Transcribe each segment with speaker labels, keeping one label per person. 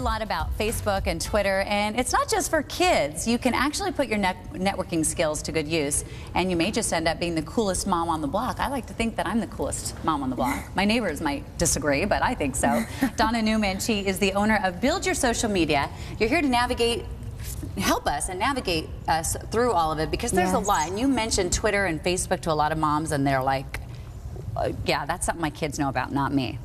Speaker 1: a lot about Facebook and Twitter, and it's not just for kids. You can actually put your networking skills to good use, and you may just end up being the coolest mom on the block. I like to think that I'm the coolest mom on the block. My neighbors might disagree, but I think so. Donna Newman, she is the owner of Build Your Social Media. You're here to help us and navigate us through all of it, because there's a lot. And you mentioned Twitter and Facebook to a lot of moms, and they're like, yeah, that's something my kids know about, not me.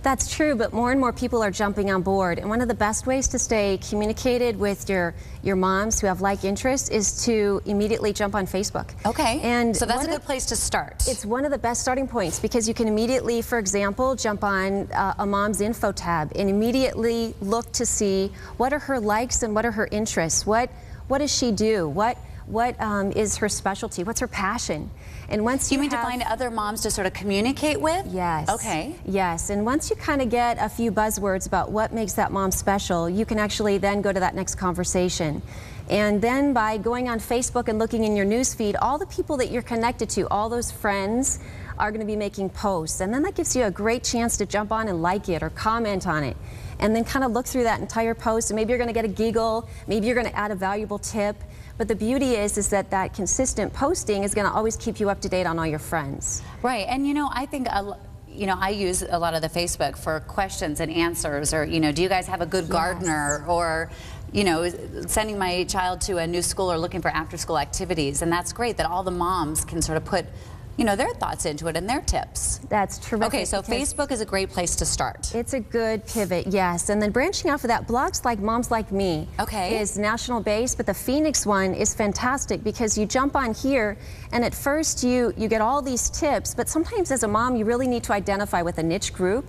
Speaker 2: That's true, but more and more people are jumping on board. And one of the best ways to stay communicated with your moms who have like interests is to immediately jump on Facebook.
Speaker 1: Okay.
Speaker 2: And
Speaker 1: so that's a good place to start.
Speaker 2: It's one of the best starting points, because you can immediately, for example, jump on a mom's info tab and immediately look to see what are her likes and what are her interests. What does she do? What is her specialty? What's her passion? And once
Speaker 1: you mean to find other moms to sort of communicate with?
Speaker 2: Yes.
Speaker 1: Okay.
Speaker 2: Yes, and once you kind of get a few buzzwords about what makes that mom special, you can actually then go to that next conversation. And then by going on Facebook and looking in your news feed, all the people that you're connected to, all those friends, are going to be making posts. And then that gives you a great chance to jump on and like it or comment on it. And then kind of look through that entire post, and maybe you're going to get a giggle, maybe you're going to add a valuable tip. But the beauty is that consistent posting is going to always keep you up to date on all your friends.
Speaker 1: Right, and I think I use a lot of the Facebook for questions and answers, or do you guys have a good gardener, or sending my child to a new school or looking for after-school activities. And that's great that all the moms can sort of put their thoughts into it and their tips.
Speaker 2: That's terrific.
Speaker 1: Okay, so Facebook is a great place to start.
Speaker 2: It's a good pivot, yes. And then branching off of that, blogs like Moms Like Me is national based, but the Phoenix one is fantastic, because you jump on here and at first you get all these tips, but sometimes as a mom you really need to identify with a niche group.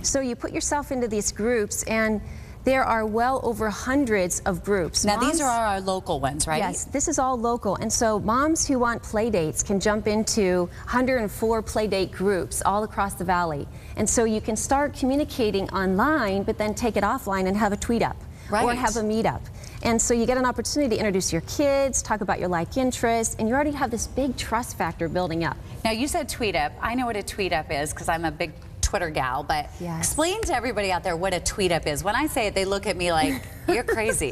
Speaker 2: So you put yourself into these groups, and there are well over hundreds of groups.
Speaker 1: Now these are our local ones, right?
Speaker 2: Yes, this is all local. And so moms who want play dates can jump into 104 play date groups all across the valley. And so you can start communicating online, but then take it offline and have a tweet up or have a meetup. And so you get an opportunity to introduce your kids, talk about your like interests, and you already have this big trust factor building up.
Speaker 1: Now you said tweet up. I know what a tweet up is, because I'm a big Twitter gal, but explain to everybody out there what a tweet up is. When I say it, they look at me like, you're crazy.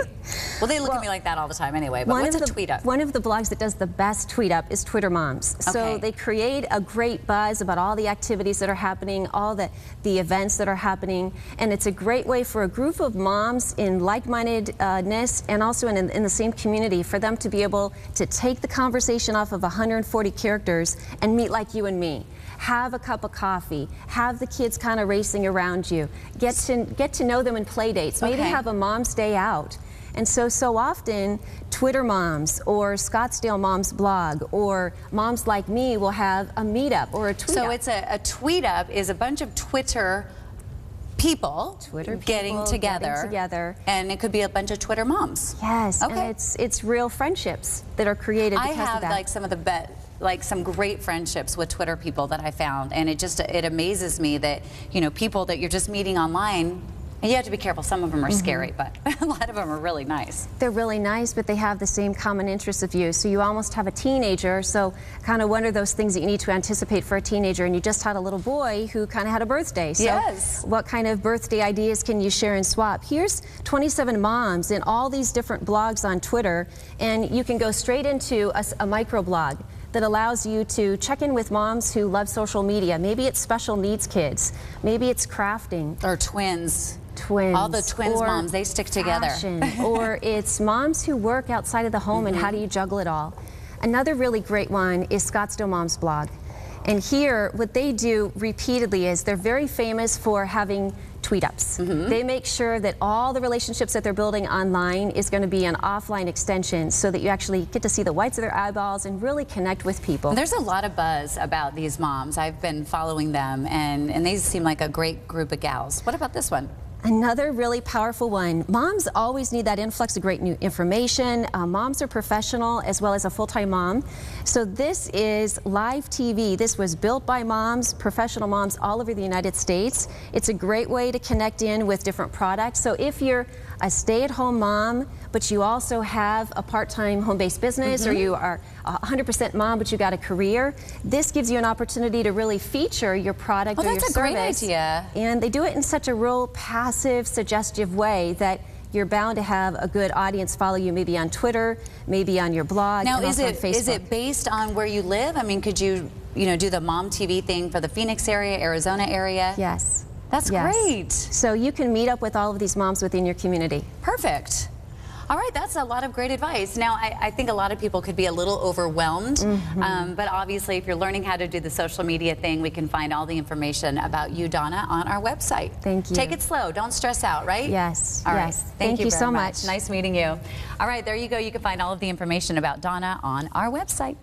Speaker 1: Well, they look at me like that all the time anyway, but what's a tweet up?
Speaker 2: One of the blogs that does the best tweet up is Twitter Moms. So they create a great buzz about all the activities that are happening, all the events that are happening, and it's a great way for a group of moms in like-mindedness and also in the same community for them to be able to take the conversation off of 140 characters and meet like you and me. Have a cup of coffee, have the kids kind of racing around you, get to know them in play dates, maybe have a mom's day out. And so often Twitter Moms or Scottsdale Moms blog or Moms Like Me will have a meetup or a tweet up.
Speaker 1: So it's a tweet up is a bunch of Twitter people getting together, and it could be a bunch of Twitter moms.
Speaker 2: Yes, and it's real friendships that are created because of that.
Speaker 1: I have like some of the some great friendships with Twitter people that I found, and it amazes me that people that you're just meeting online. And you have to be careful. Some of them are scary, but a lot of them are really nice.
Speaker 2: They're really nice, but they have the same common interests of you. So you almost have a teenager. So kind of what are those things that you need to anticipate for a teenager? And you just had a little boy who kind of had a birthday. So what kind of birthday ideas can you share and swap? Here's 27 moms in all these different blogs on Twitter, and you can go straight into a microblog that allows you to check in with moms who love social media. Maybe it's special needs kids. Maybe it's crafting.
Speaker 1: Or twins.
Speaker 2: All
Speaker 1: the twins moms, they stick together.
Speaker 2: Or it's moms who work outside of the home and how do you juggle it all. Another really great one is Scottsdale Moms blog. And here, what they do repeatedly is they're very famous for having tweet ups. They make sure that all the relationships that they're building online is going to be an offline extension, so that you actually get to see the whites of their eyeballs and really connect with people.
Speaker 1: There's a lot of buzz about these moms. I've been following them, and they seem like a great group of gals. What about this one?
Speaker 2: Another really powerful one. Moms always need that influx of great new information. Moms are professional as well as a full-time mom. So this is live TV. This was built by moms, professional moms all over the United States. It's a great way to connect in with different products. So if you're a stay-at-home mom, but you also have a part-time home-based business, or you are 100% mom, but you got a career, this gives you an opportunity to really feature your product or your service.
Speaker 1: That's a great idea.
Speaker 2: And they do it in such a real passive, suggestive way that you're bound to have a good audience follow you, maybe on Twitter, maybe on your blog,
Speaker 1: now,
Speaker 2: and also on Facebook.
Speaker 1: Is it based on where you live? I mean, could you, do the mom TV thing for the Phoenix area, Arizona area?
Speaker 2: Yes.
Speaker 1: That's great.
Speaker 2: So you can meet up with all of these moms within your community.
Speaker 1: Perfect. All right, that's a lot of great advice. Now, I think a lot of people could be a little overwhelmed, but obviously if you're learning how to do the social media thing, we can find all the information about you, Donna, on our website.
Speaker 2: Thank you.
Speaker 1: Take it slow. Don't stress out, right?
Speaker 2: Yes.
Speaker 1: All right.
Speaker 2: Yes.
Speaker 1: Thank you
Speaker 2: so
Speaker 1: very
Speaker 2: much.
Speaker 1: Nice meeting you. All right, there you go. You can find all of the information about Donna on our website.